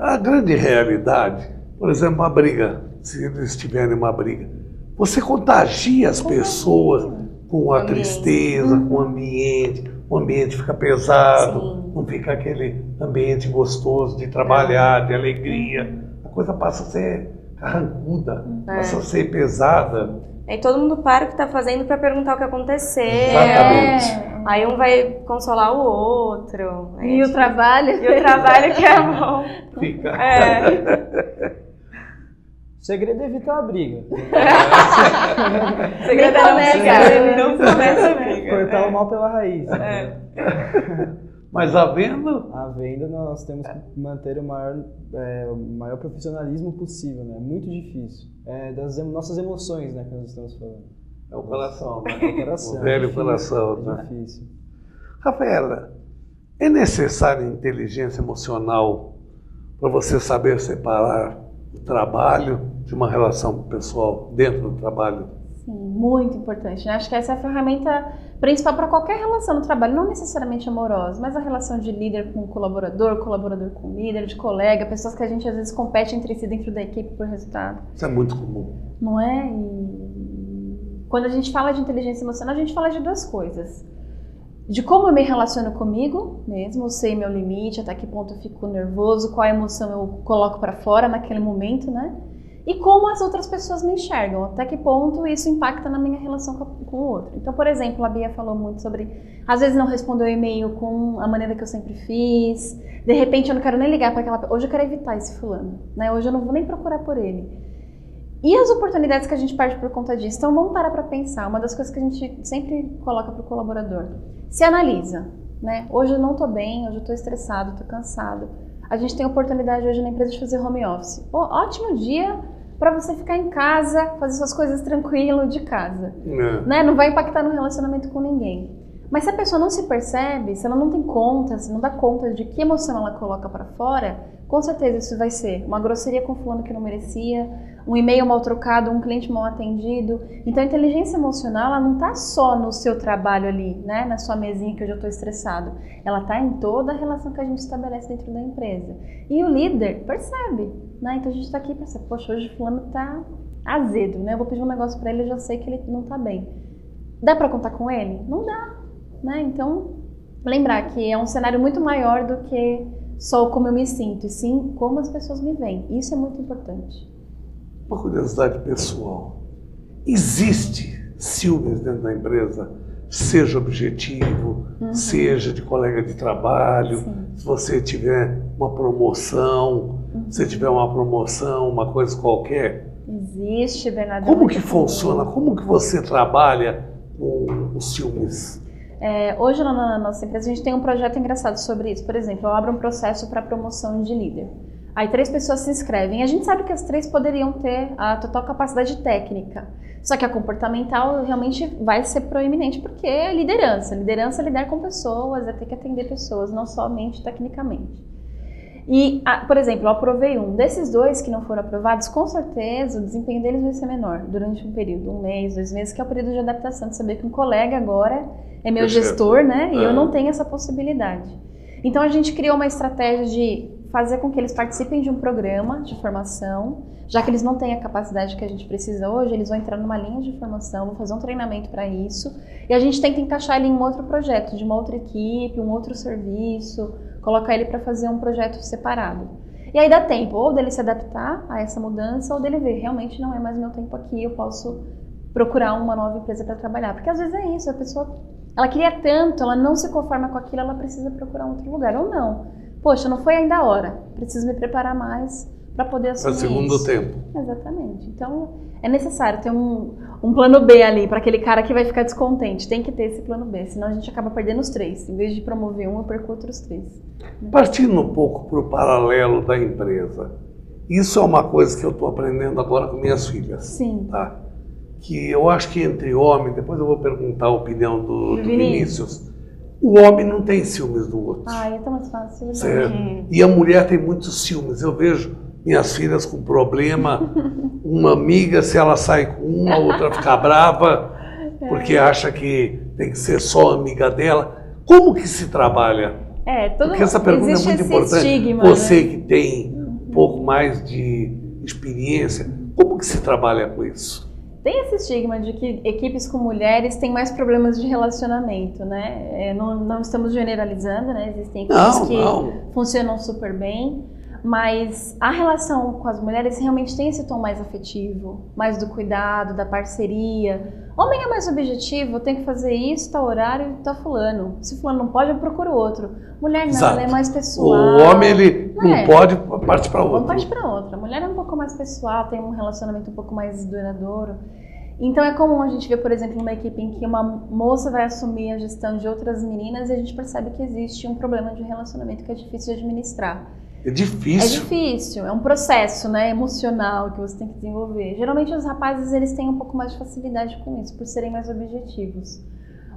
[SPEAKER 1] a grande realidade, por exemplo, a briga, se eles tiverem uma briga, você contagia as pessoas com a tristeza, com o ambiente, o ambiente fica pesado,
[SPEAKER 4] Sim.
[SPEAKER 1] não fica aquele ambiente gostoso de trabalhar, de alegria. A coisa passa a ser carrancuda, passa a ser pesada.
[SPEAKER 4] Aí todo mundo para o que tá fazendo para perguntar o que aconteceu.
[SPEAKER 1] Exatamente.
[SPEAKER 4] Aí um vai consolar o outro. Aí
[SPEAKER 2] E o trabalho?
[SPEAKER 4] E o trabalho que é bom.
[SPEAKER 1] Fica.
[SPEAKER 3] O segredo é evitar a briga.
[SPEAKER 4] O segredo é não
[SPEAKER 2] começa.
[SPEAKER 4] brigar, não começa a briga.
[SPEAKER 3] Cortar o mal pela raiz.
[SPEAKER 1] Mas havendo,
[SPEAKER 3] À venda, nós temos que manter o maior profissionalismo possível, né? É muito difícil. É das nossas emoções, né, que nós estamos falando.
[SPEAKER 1] é o coração, né?
[SPEAKER 3] É o coração.
[SPEAKER 1] O velho
[SPEAKER 3] difícil,
[SPEAKER 1] coração,
[SPEAKER 3] é
[SPEAKER 1] né?
[SPEAKER 3] difícil.
[SPEAKER 1] Rafaela, é necessária inteligência emocional para você saber separar o trabalho de uma relação pessoal dentro do trabalho?
[SPEAKER 2] Sim, muito importante, né? Acho que essa é a ferramenta principal para qualquer relação no trabalho, não necessariamente amorosa, mas a relação de líder com colaborador, colaborador com líder, de colega, pessoas que a gente às vezes compete entre si dentro da equipe por resultado.
[SPEAKER 1] Isso é muito comum.
[SPEAKER 2] Não é? E quando a gente fala de inteligência emocional, a gente fala de duas coisas. De como eu me relaciono comigo mesmo, eu sei meu limite, até que ponto eu fico nervoso, qual emoção eu coloco para fora naquele momento, né? E como as outras pessoas me enxergam, até que ponto isso impacta na minha relação com o outro. Então, por exemplo, a Bia falou muito sobre, às vezes não respondeu o e-mail com a maneira que eu sempre fiz, de repente eu não quero nem ligar para aquela, hoje eu quero evitar esse fulano, né? Hoje eu não vou nem procurar por ele. E as oportunidades que a gente perde por conta disso? Então vamos parar para pensar, uma das coisas que a gente sempre coloca para o colaborador, se analisa, né? Hoje eu não estou bem, hoje eu estou estressado, estou cansado. A gente tem a oportunidade hoje na empresa de fazer home office. Ótimo dia para você ficar em casa, fazer suas coisas tranquilo de casa. Né? Não vai impactar no relacionamento com ninguém. Mas se a pessoa não se percebe, se ela não tem conta, se não dá conta de que emoção ela coloca para fora, com certeza isso vai ser uma grosseria com fulano que não merecia, um e-mail mal trocado, um cliente mal atendido. Então a inteligência emocional, ela não está só no seu trabalho ali, né? Na sua mesinha que hoje eu estou estressado. Ela está em toda a relação que a gente estabelece dentro da empresa. E o líder percebe, né? Então a gente está aqui para saber, poxa, hoje o fulano está azedo, né? Eu vou pedir um negócio para ele, eu já sei que ele não está bem. Dá para contar com ele? Não dá, né? Então, lembrar que é um cenário muito maior do que só como eu me sinto, e sim como as pessoas me veem. Isso é muito importante.
[SPEAKER 1] Uma curiosidade pessoal. Existe ciúmes dentro da empresa? Seja objetivo, seja de colega de trabalho, se você tiver uma promoção, se tiver uma promoção, uma coisa qualquer.
[SPEAKER 2] Existe, Bernardo.
[SPEAKER 1] Como que funciona? Como que você trabalha com os ciúmes?
[SPEAKER 2] Hoje na nossa empresa a gente tem um projeto engraçado sobre isso. Por exemplo, eu abro um processo para promoção de líder. Aí 3 pessoas se inscrevem. A gente sabe que as 3 poderiam ter a total capacidade técnica. Só que a comportamental realmente vai ser proeminente porque é liderança. Liderança é lidar com pessoas, é ter que atender pessoas, não somente tecnicamente. E, por exemplo, eu aprovei um. Desses 2 que não foram aprovados, com certeza o desempenho deles vai ser menor durante um período, 1 mês, 2 meses, que é o período de adaptação, de saber que um colega agora é meu gestor, né? E eu não tenho essa possibilidade. Então a gente criou uma estratégia de fazer com que eles participem de um programa de formação, já que eles não têm a capacidade que a gente precisa hoje, eles vão entrar numa linha de formação, vão fazer um treinamento para isso, e a gente tenta encaixar ele em um outro projeto, de uma outra equipe, um outro serviço, colocar ele para fazer um projeto separado. E aí dá tempo, ou dele se adaptar a essa mudança, ou dele ver, realmente não é mais meu tempo aqui, eu posso procurar uma nova empresa para trabalhar. Porque às vezes é isso, a pessoa, ela queria tanto, ela não se conforma com aquilo, ela precisa procurar um outro lugar, ou não. Poxa, não foi ainda a hora, preciso me preparar mais para poder assumir
[SPEAKER 1] Para segundo
[SPEAKER 2] isso.
[SPEAKER 1] tempo.
[SPEAKER 2] Exatamente. Então, é necessário ter um plano B ali para aquele cara que vai ficar descontente. Tem que ter esse plano B, senão a gente acaba perdendo os 3. Em vez de promover um, eu perco outros 3.
[SPEAKER 1] Partindo um pouco para o paralelo da empresa, isso é uma coisa que eu estou aprendendo agora com minhas filhas.
[SPEAKER 2] Sim.
[SPEAKER 1] Tá? Que eu acho que entre homens, depois eu vou perguntar a opinião do Vinícius, o homem não tem ciúmes do outro.
[SPEAKER 2] É tão mais fácil.
[SPEAKER 1] Certo? E a mulher tem muitos ciúmes. Eu vejo minhas filhas com problema, uma amiga, se ela sai com uma, a outra fica brava, porque acha que tem que ser só amiga dela. Como que se trabalha? Porque essa pergunta é muito importante.
[SPEAKER 2] Estigma,
[SPEAKER 1] você que tem um pouco mais de experiência, como que se trabalha com isso?
[SPEAKER 2] tem esse estigma de que equipes com mulheres têm mais problemas de relacionamento, né? Não estamos generalizando, né? Existem equipes que funcionam super bem, mas a relação com as mulheres realmente tem esse tom mais afetivo, mais do cuidado, da parceria. Homem é mais objetivo, tem que fazer isso, tá horário, tá fulano. Se fulano não pode, eu procuro outro. Mulher não,
[SPEAKER 1] Exato.
[SPEAKER 2] ela é mais pessoal.
[SPEAKER 1] O homem, ele não pode, parte para outro.
[SPEAKER 2] Vamos partir para outra. A mulher é um pouco mais pessoal, tem um relacionamento um pouco mais duradouro. Então é comum a gente ver, por exemplo, uma equipe em que uma moça vai assumir a gestão de outras meninas e a gente percebe que existe um problema de relacionamento que é difícil de administrar.
[SPEAKER 1] É difícil.
[SPEAKER 2] É difícil, é um processo, né, emocional que você tem que desenvolver. Geralmente os rapazes eles têm um pouco mais de facilidade com isso, por serem mais objetivos.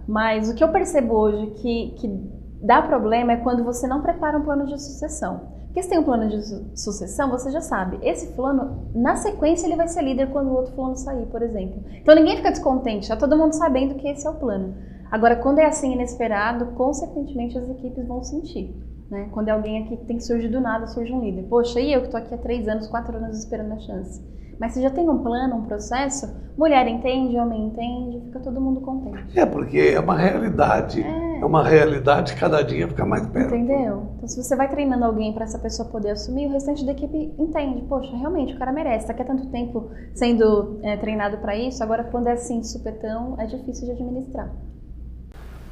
[SPEAKER 2] Mas o que eu percebo hoje que dá problema é quando você não prepara um plano de sucessão. Porque se tem um plano de sucessão, você já sabe, esse fulano, na sequência, ele vai ser líder quando o outro fulano sair, por exemplo. Então ninguém fica descontente, tá todo mundo sabendo que esse é o plano. Agora, quando é assim inesperado, consequentemente as equipes vão sentir. Né? Quando é alguém aqui que tem que surgir do nada, surge um líder. Poxa, e eu que estou aqui há 3 anos, 4 anos esperando a chance. Mas se já tem um plano, um processo, mulher entende, homem entende, fica todo mundo contente.
[SPEAKER 1] É, porque é uma realidade. É uma realidade, cada dia fica mais perto.
[SPEAKER 2] Entendeu? Então se você vai treinando alguém para essa pessoa poder assumir, o restante da equipe entende. Poxa, realmente, o cara merece. Tá aqui há tanto tempo sendo treinado para isso, agora quando é assim, de supetão, é difícil de administrar.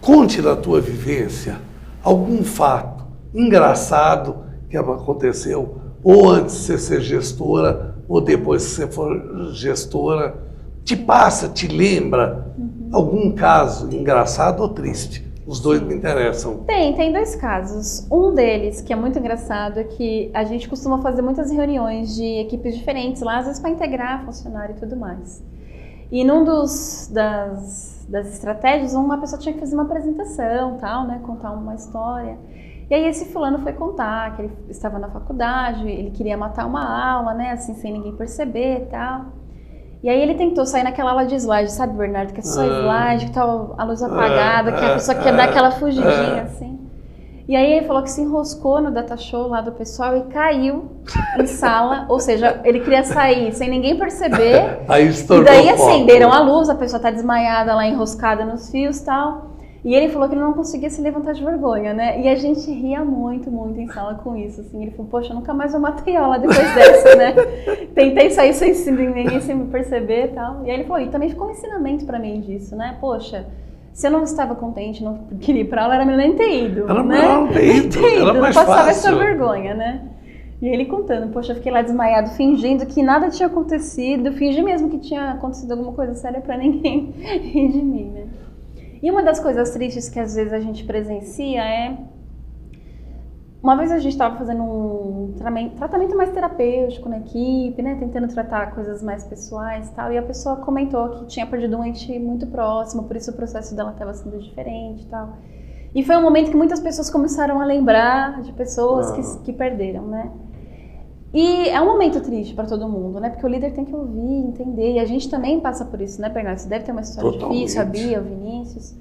[SPEAKER 1] Conte da tua vivência algum fato engraçado que aconteceu ou antes de você ser gestora ou depois que você for gestora, te lembra algum caso engraçado ou triste? Os dois me interessam.
[SPEAKER 2] Tem 2 casos. Um deles, que é muito engraçado, é que a gente costuma fazer muitas reuniões de equipes diferentes lá, às vezes para integrar funcionário e tudo mais. E num das estratégias, uma pessoa tinha que fazer uma apresentação, tal, né, contar uma história. E aí esse fulano foi contar que ele estava na faculdade, ele queria matar uma aula, né, assim, sem ninguém perceber e tal. E aí ele tentou sair naquela aula de slide, sabe, Bernardo? Que é só slide, que tá a luz apagada, que a pessoa quer dar aquela fugidinha, assim. E aí ele falou que se enroscou no data show lá do pessoal e caiu em sala, ou seja, ele queria sair sem ninguém perceber.
[SPEAKER 1] Aí estourou.
[SPEAKER 2] E daí acenderam a luz, a pessoa tá desmaiada lá, enroscada nos fios e tal. E ele falou que ele não conseguia se levantar de vergonha, né? E a gente ria muito, muito em sala com isso, assim. Ele falou, poxa, nunca mais eu matei aula depois dessa, né? Tentei sair sem ninguém sem me perceber e tal. E aí ele falou, e também ficou um ensinamento pra mim disso, né? Poxa, se eu não estava contente, não queria ir pra aula, era melhor nem ter ido,
[SPEAKER 1] Era
[SPEAKER 2] né?
[SPEAKER 1] melhor não ter ido, era mais
[SPEAKER 2] não passava
[SPEAKER 1] fácil.
[SPEAKER 2] essa vergonha, né? E ele contando, poxa, eu fiquei lá desmaiado, fingindo que nada tinha acontecido, fingi mesmo que tinha acontecido alguma coisa séria pra ninguém rir de mim, né? E uma das coisas tristes que às vezes a gente presencia é... Uma vez a gente estava fazendo um tratamento mais terapêutico na equipe, né? Tentando tratar coisas mais pessoais e tal. E a pessoa comentou que tinha perdido um ente muito próximo, por isso o processo dela estava sendo diferente e tal. E foi um momento que muitas pessoas começaram a lembrar de pessoas que perderam, né? E é um momento triste para todo mundo, né? Porque o líder tem que ouvir, entender. E a gente também passa por isso, né, Bernardo? Você deve ter uma história difícil, a Bia, o Vinícius.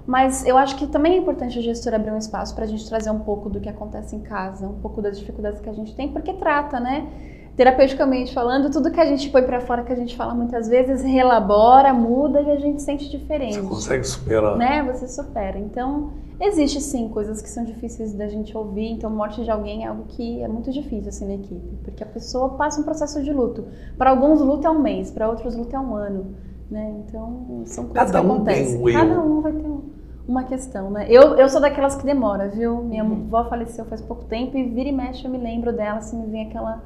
[SPEAKER 2] Mas eu acho que também é importante a gestora abrir um espaço para a gente trazer um pouco do que acontece em casa, um pouco das dificuldades que a gente tem, porque trata, né? Terapeuticamente falando, tudo que a gente põe para fora, que a gente fala muitas vezes, relabora, muda e a gente sente diferente.
[SPEAKER 1] Você consegue superar.
[SPEAKER 2] Né? Você supera. Então, existe sim coisas que são difíceis da gente ouvir. Então, morte de alguém é algo que é muito difícil assim na equipe, porque a pessoa passa um processo de luto. Para alguns, luto é um mês, para outros, luto é um ano. Né? Então, são coisas que acontecem. Cada um vai ter uma questão, né? Eu sou daquelas que demora, viu? Minha avó faleceu faz pouco tempo e vira e mexe eu me lembro dela, se me vem aquela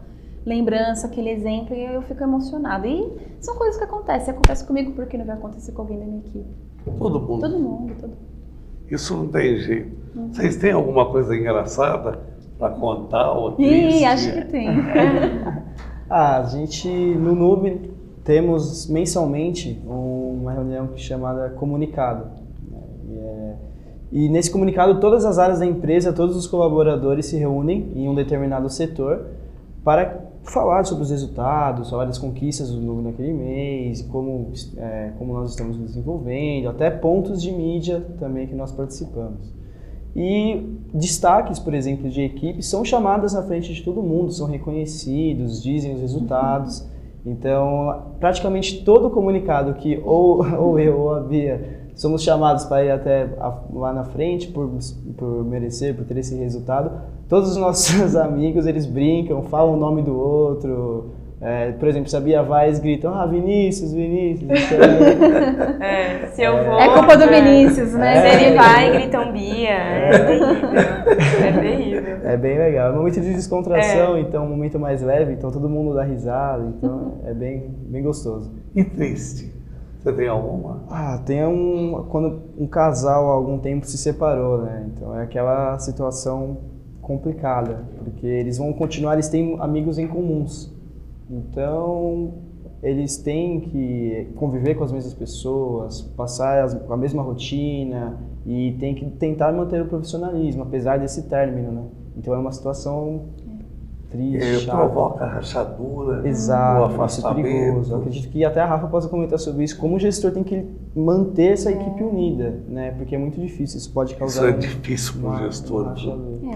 [SPEAKER 2] lembrança, aquele exemplo, e eu fico emocionada. E são coisas que acontecem. Acontece comigo, porque não vai acontecer com alguém da minha equipe.
[SPEAKER 1] Todo mundo.
[SPEAKER 2] Todo mundo.
[SPEAKER 1] Isso não tem jeito. Vocês têm alguma coisa engraçada para contar ou triste?
[SPEAKER 2] Ih, acho que tem.
[SPEAKER 3] A gente, no NUB, temos mensalmente uma reunião chamada Comunicado. E nesse comunicado, todas as áreas da empresa, todos os colaboradores se reúnem em um determinado setor para falar sobre os resultados, falar das conquistas do NUB naquele mês, como nós estamos nos desenvolvendo, até pontos de mídia também que nós participamos. E destaques, por exemplo, de equipe são chamadas na frente de todo mundo, são reconhecidos, dizem os resultados. Então, praticamente todo comunicado que ou eu ou a Bia somos chamados para ir até lá na frente por merecer, por ter esse resultado, todos os nossos amigos, eles brincam, falam o nome do outro. Por exemplo, se a Bia vai, eles gritam, Vinícius. Então,
[SPEAKER 4] se eu vou...
[SPEAKER 2] É culpa do Vinícius, né?
[SPEAKER 4] Se ele vai, gritam Bia. É terrível. É terrível.
[SPEAKER 3] É bem legal. É um momento de descontração, então um momento mais leve, então todo mundo dá risada, então é bem gostoso.
[SPEAKER 1] E triste? Você tem alguma?
[SPEAKER 3] Quando um casal há algum tempo se separou, né? Então é aquela situação complicada, porque eles vão continuar, eles têm amigos em comuns. Então, eles têm que conviver com as mesmas pessoas, passar a mesma rotina e tem que tentar manter o profissionalismo, apesar desse término, né? Então, é uma situação triste,
[SPEAKER 1] provoca rachadura,
[SPEAKER 3] exato,
[SPEAKER 1] o afastamento.
[SPEAKER 3] Isso é perigoso. Eu acredito que até a Rafa possa comentar sobre isso, como o gestor tem que manter essa equipe unida, né? Porque é muito difícil, isso pode causar...
[SPEAKER 1] Isso é difícil para o gestor.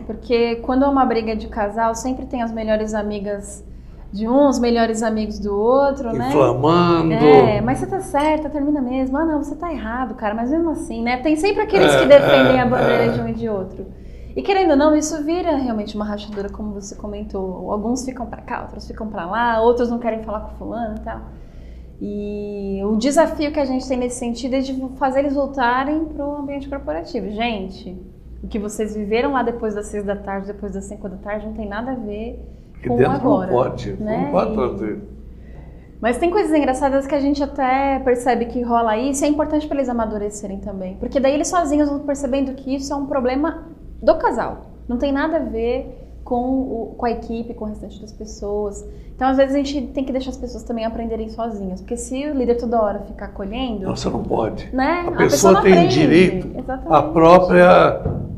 [SPEAKER 2] Porque quando é uma briga de casal, sempre tem as melhores amigas de um, os melhores amigos do outro, né?
[SPEAKER 1] Inflamando.
[SPEAKER 2] Mas você tá certa, termina mesmo. Não, você tá errado, cara, mas mesmo assim, né? Tem sempre aqueles que defendem a bandeira de um e de outro. E querendo ou não, isso vira realmente uma rachadura, como você comentou. Alguns ficam pra cá, outros ficam pra lá, outros não querem falar com fulano e tal. E o desafio que a gente tem nesse sentido é de fazer eles voltarem pro ambiente corporativo. Gente, o que vocês viveram lá depois das 6 da tarde, depois das 5 da tarde, não tem nada a ver
[SPEAKER 1] que
[SPEAKER 2] com
[SPEAKER 1] dentro
[SPEAKER 2] agora,
[SPEAKER 1] não pode,
[SPEAKER 2] né?
[SPEAKER 1] não pode trazer.
[SPEAKER 2] Mas tem coisas engraçadas que a gente até percebe que rola isso, e é importante para eles amadurecerem também. Porque daí eles sozinhos vão percebendo que isso é um problema do casal. Não tem nada a ver com a equipe, com o restante das pessoas. Então, às vezes, a gente tem que deixar as pessoas também aprenderem sozinhas. Porque se o líder toda hora ficar acolhendo...
[SPEAKER 1] Não, você não pode.
[SPEAKER 2] Né?
[SPEAKER 1] A pessoa
[SPEAKER 2] não
[SPEAKER 1] tem
[SPEAKER 2] aprende.
[SPEAKER 1] direito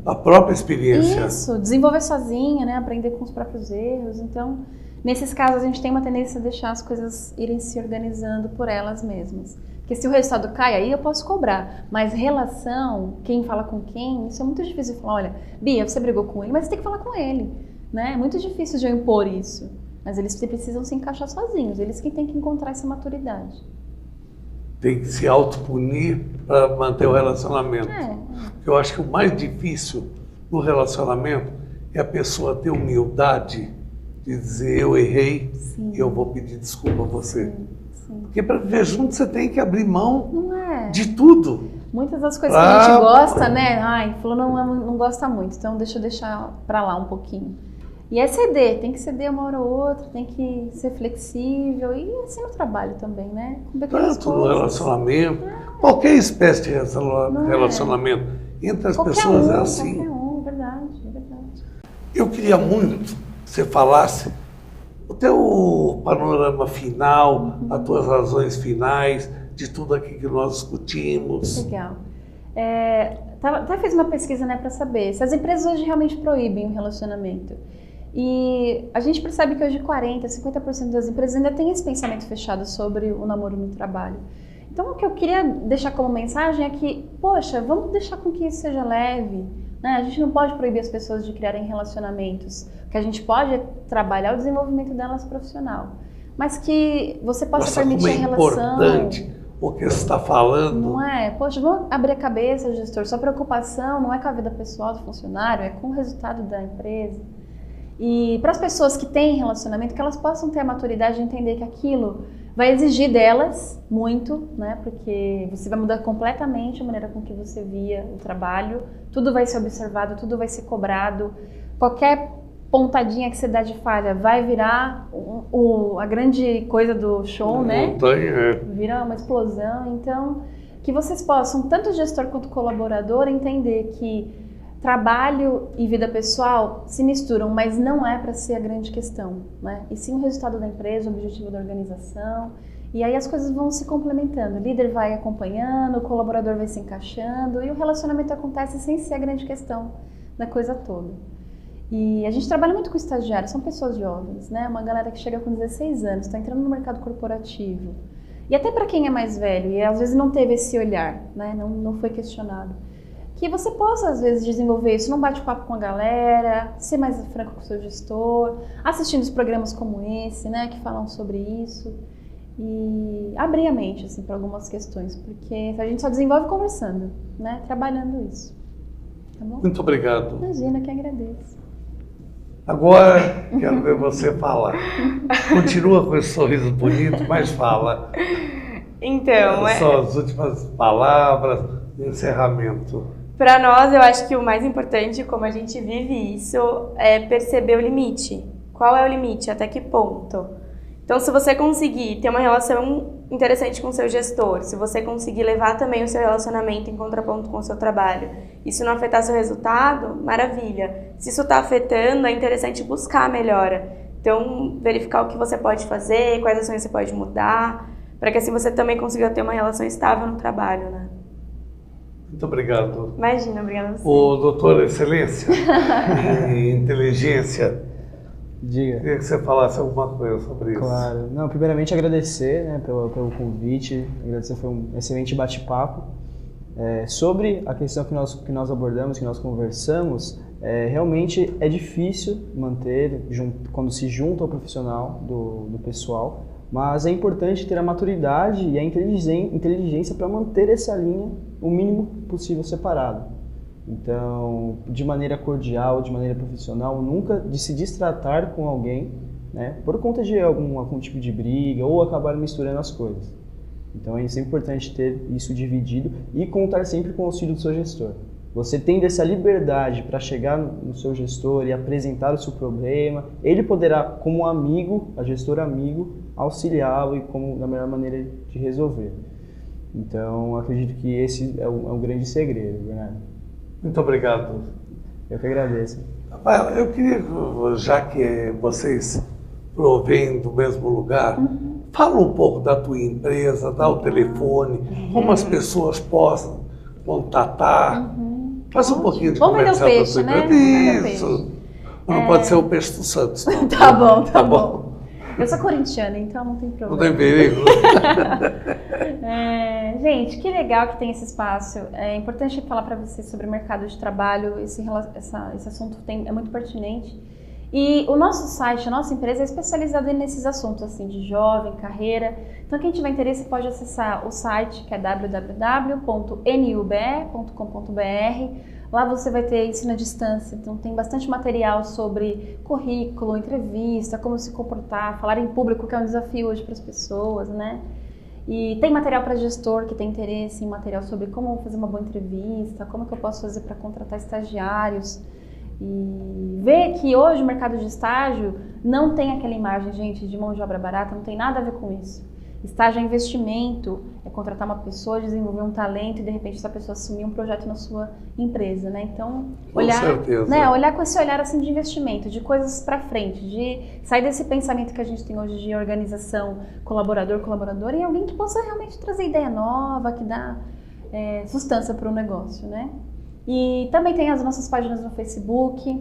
[SPEAKER 1] à própria experiência.
[SPEAKER 2] Isso, desenvolver sozinha, né? Aprender com os próprios erros. Então, nesses casos, a gente tem uma tendência a deixar as coisas irem se organizando por elas mesmas. Porque se o resultado cai, aí eu posso cobrar. Mas relação, quem fala com quem, isso é muito difícil de falar. Olha, Bia, você brigou com ele, mas você tem que falar com ele. Né? É muito difícil de eu impor isso. Mas eles precisam se encaixar sozinhos. Eles que têm que encontrar essa maturidade.
[SPEAKER 1] Tem que se autopunir para manter o relacionamento. Eu acho que o mais difícil no relacionamento é a pessoa ter humildade de dizer eu errei e eu vou pedir desculpa a você. Sim. Porque para viver junto você tem que abrir mão de tudo.
[SPEAKER 2] Muitas das coisas que a gente gosta, né? Fulano não gosta muito, então deixa eu deixar para lá um pouquinho. E é ceder, tem que ceder uma hora ou outra, tem que ser flexível e assim no trabalho também, né? Com pequenas
[SPEAKER 1] tanto no relacionamento, qualquer espécie de relacionamento entre as pessoas é assim.
[SPEAKER 2] Qualquer um, verdade.
[SPEAKER 1] Eu queria muito que você falasse o teu panorama final, as tuas razões finais, de tudo aqui que nós discutimos.
[SPEAKER 2] Legal. Até fiz uma pesquisa, né, para saber se as empresas hoje realmente proíbem o relacionamento. E a gente percebe que hoje 40%, 50% das empresas ainda têm esse pensamento fechado sobre o namoro no trabalho. Então, o que eu queria deixar como mensagem é que, poxa, vamos deixar com que isso seja leve, né? A gente não pode proibir as pessoas de criarem relacionamentos. O que a gente pode é trabalhar o desenvolvimento delas profissional. Mas que você possa permitir a relação...
[SPEAKER 1] importante o que você está falando.
[SPEAKER 2] Não é? Poxa, vamos abrir a cabeça, gestor. Sua preocupação não é com a vida pessoal do funcionário, é com o resultado da empresa. E para as pessoas que têm relacionamento, que elas possam ter a maturidade de entender que aquilo vai exigir delas muito, né? Porque você vai mudar completamente a maneira com que você via o trabalho, tudo vai ser observado, tudo vai ser cobrado, qualquer pontadinha que você dá de falha vai virar a grande coisa do show, né? Vira uma explosão. Então, que vocês possam, tanto o gestor quanto o colaborador, entender que trabalho e vida pessoal se misturam, mas não é para ser a grande questão, né? E sim o resultado da empresa, o objetivo da organização. E aí as coisas vão se complementando. O líder vai acompanhando, o colaborador vai se encaixando e o relacionamento acontece sem ser a grande questão da coisa toda. E a gente trabalha muito com estagiários, são pessoas jovens, né? Uma galera que chega com 16 anos, está entrando no mercado corporativo. E até para quem é mais velho e às vezes não teve esse olhar, né? Não foi questionado. Que você possa, às vezes, desenvolver isso num bate-papo com a galera, ser mais franco com o seu gestor, assistindo os programas como esse, né, que falam sobre isso. e abrir a mente assim, para algumas questões, porque a gente só desenvolve conversando, né? Trabalhando isso. Tá bom?
[SPEAKER 1] Muito obrigado.
[SPEAKER 2] Imagina, que agradeço.
[SPEAKER 1] Agora quero ver você falar. Continua com esse sorriso bonito, mas fala.
[SPEAKER 4] Então,
[SPEAKER 1] São as últimas palavras de encerramento.
[SPEAKER 4] para nós, eu acho que o mais importante, como a gente vive isso, é perceber o limite. Qual é o limite? Até que ponto? Então, se você conseguir ter uma relação interessante com o seu gestor, se você conseguir levar também o seu relacionamento em contraponto com o seu trabalho, isso não afetar seu resultado, maravilha. Se isso está afetando, é interessante buscar a melhora. Então, verificar o que você pode fazer, quais ações você pode mudar, para que assim você também consiga ter uma relação estável no trabalho, né?
[SPEAKER 1] Muito obrigado.
[SPEAKER 4] Imagina, obrigada a você.
[SPEAKER 1] O doutor Excelência em Inteligência,
[SPEAKER 3] Diga.
[SPEAKER 1] queria que você falasse alguma coisa sobre isso.
[SPEAKER 3] Claro. Não, primeiramente agradecer, né, pelo convite, agradecer, foi um excelente bate-papo. Sobre a questão que nós abordamos, que nós conversamos, realmente é difícil manter, quando se junta ao profissional do pessoal, mas é importante ter a maturidade e a inteligência para manter essa linha o mínimo possível separado. Então, de maneira cordial, de maneira profissional, nunca de se distratar com alguém, né, por conta de algum tipo de briga ou acabar misturando as coisas. Então, é importante ter isso dividido e contar sempre com o auxílio do seu gestor. Você tendo essa liberdade para chegar no seu gestor e apresentar o seu problema, ele poderá, como amigo, a gestora amigo, auxiliá-lo e como da melhor maneira de resolver. Então, acredito que esse é um grande segredo, Bernardo.
[SPEAKER 1] Muito obrigado.
[SPEAKER 3] Eu que agradeço.
[SPEAKER 1] Rafael, eu queria, já que vocês provêm do mesmo lugar, fala um pouco da tua empresa, dá o telefone, como as pessoas possam contatar. Faz um pouquinho de
[SPEAKER 2] Vamos vender o
[SPEAKER 1] comercial da
[SPEAKER 2] peixe,
[SPEAKER 1] tua
[SPEAKER 2] né?
[SPEAKER 1] empresa.
[SPEAKER 2] Vamos vender o
[SPEAKER 1] Isso. Não pode ser o peixe do Santos, não.
[SPEAKER 2] Tá bom, tá bom. Eu sou corintiana, então não tem
[SPEAKER 1] Não
[SPEAKER 2] problema.
[SPEAKER 1] tem perigo.
[SPEAKER 2] Gente, que legal que tem esse espaço. É importante falar para vocês sobre o mercado de trabalho. Esse assunto é muito pertinente. E o nosso site, a nossa empresa é especializada nesses assuntos, assim, de jovem, carreira. Então, quem tiver interesse pode acessar o site, que é www.nube.com.br. Lá você vai ter ensino à distância, então tem bastante material sobre currículo, entrevista, como se comportar, falar em público, que é um desafio hoje para as pessoas, né? E tem material para gestor que tem interesse em material sobre como fazer uma boa entrevista, como que eu posso fazer para contratar estagiários. E ver que hoje o mercado de estágio não tem aquela imagem, gente, de mão de obra barata, não tem nada a ver com isso. Estágio é investimento, é contratar uma pessoa, desenvolver um talento e de repente essa pessoa assumir um projeto na sua empresa, né? Então, olhar com esse olhar assim de investimento, de coisas para frente, de sair desse pensamento que a gente tem hoje de organização colaborador e alguém que possa realmente trazer ideia nova, que dá sustância para o negócio, né? E também tem as nossas páginas no Facebook.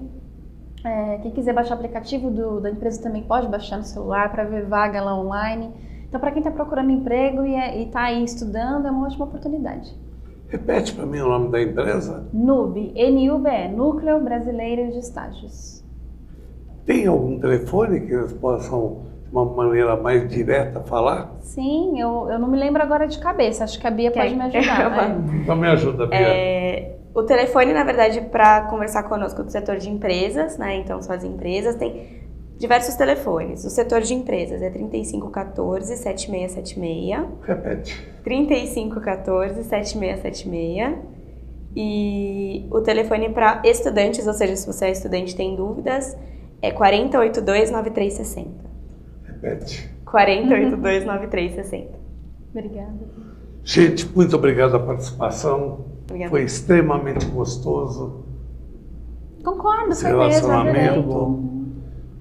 [SPEAKER 2] Quem quiser baixar o aplicativo da empresa também pode baixar no celular para ver vaga lá online. Então, para quem está procurando emprego e está aí estudando, é uma ótima oportunidade.
[SPEAKER 1] Repete para mim o nome da empresa.
[SPEAKER 2] NUBE, N-U-B-E, Núcleo Brasileiro de Estágios.
[SPEAKER 1] Tem algum telefone que eles possam, de uma maneira mais direta, falar?
[SPEAKER 2] Sim, eu não me lembro agora de cabeça, acho que a Bia pode me ajudar.
[SPEAKER 1] Então me ajuda, Bia.
[SPEAKER 4] O telefone, na verdade, para conversar conosco do setor de empresas, né? Então, só as empresas, tem diversos telefones. O setor de empresas é 3514-7676.
[SPEAKER 1] Repete.
[SPEAKER 4] 3514-7676. E o telefone para estudantes, ou seja, se você é estudante e tem dúvidas, é 4082-9360.
[SPEAKER 1] Repete.
[SPEAKER 4] 4082-9360.
[SPEAKER 2] Obrigada.
[SPEAKER 1] Gente, muito obrigado pela participação.
[SPEAKER 4] Obrigada.
[SPEAKER 1] Foi extremamente gostoso.
[SPEAKER 2] Concordo,
[SPEAKER 1] Esse
[SPEAKER 2] foi mesmo, adorei.
[SPEAKER 1] relacionamento.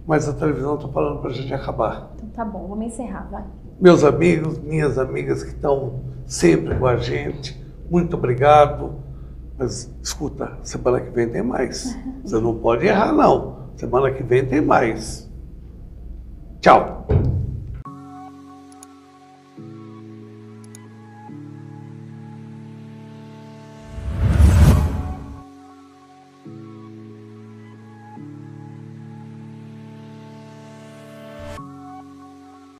[SPEAKER 1] Mas a televisão está falando para a gente acabar.
[SPEAKER 2] Então tá bom, vamos encerrar, vai.
[SPEAKER 1] Meus amigos, minhas amigas que estão sempre com a gente, muito obrigado. Mas escuta, semana que vem tem mais. Você não pode errar, não. Semana que vem tem mais. Tchau.